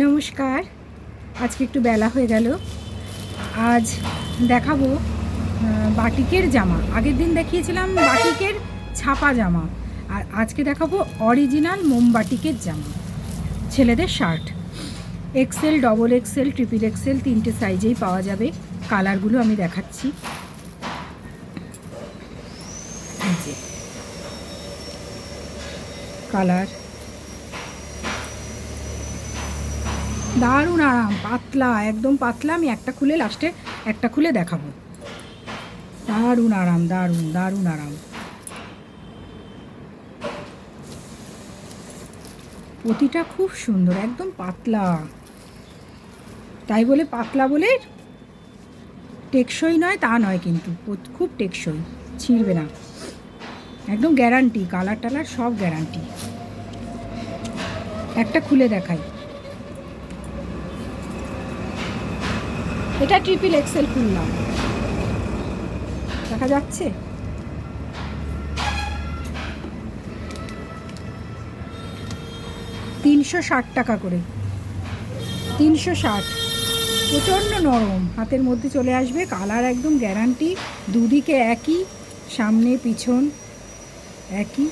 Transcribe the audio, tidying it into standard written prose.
নমস্কার। আজকে একটু বেলা হয়ে গেল। আজ দেখাবো বাটিকের জামা। আগের দিন দেখিয়েছিলাম বাটিকের ছাপা জামা, আর আজকে দেখাবো অরিজিনাল মোমবাটিকের জামা, ছেলেদের shirt. XL, double XL, triple XL তিনটে সাইজেই পাওয়া যাবে। কালারগুলো আমি দেখাচ্ছি। এই যে কালার, দারুণ আরাম, পাতলা, একদম পাতলা। আমি একটা খুলে লাস্টে একটা খুলে দেখাবো। দারুণ আরাম, দারুণ দারুণ আরাম। প্রতিটা খুব সুন্দর, একদম পাতলা। তাই বলে পাতলা বলে টেকসই নয় তা নয়, কিন্তু খুব টেকসই, ছিঁড়বে না, একদম গ্যারান্টি। কালার টালার সব গ্যারান্টি। একটা খুলে দেখাই। এটা ট্রিপল এক্সেল খুললাম, দেখা যাচ্ছে? 360 টাকা করে, 360। প্রচণ্ড নরম, হাতের মধ্যে চলে আসবে। কালার একদম গ্যারান্টি, দুদিকে একই, সামনে পিছন একই।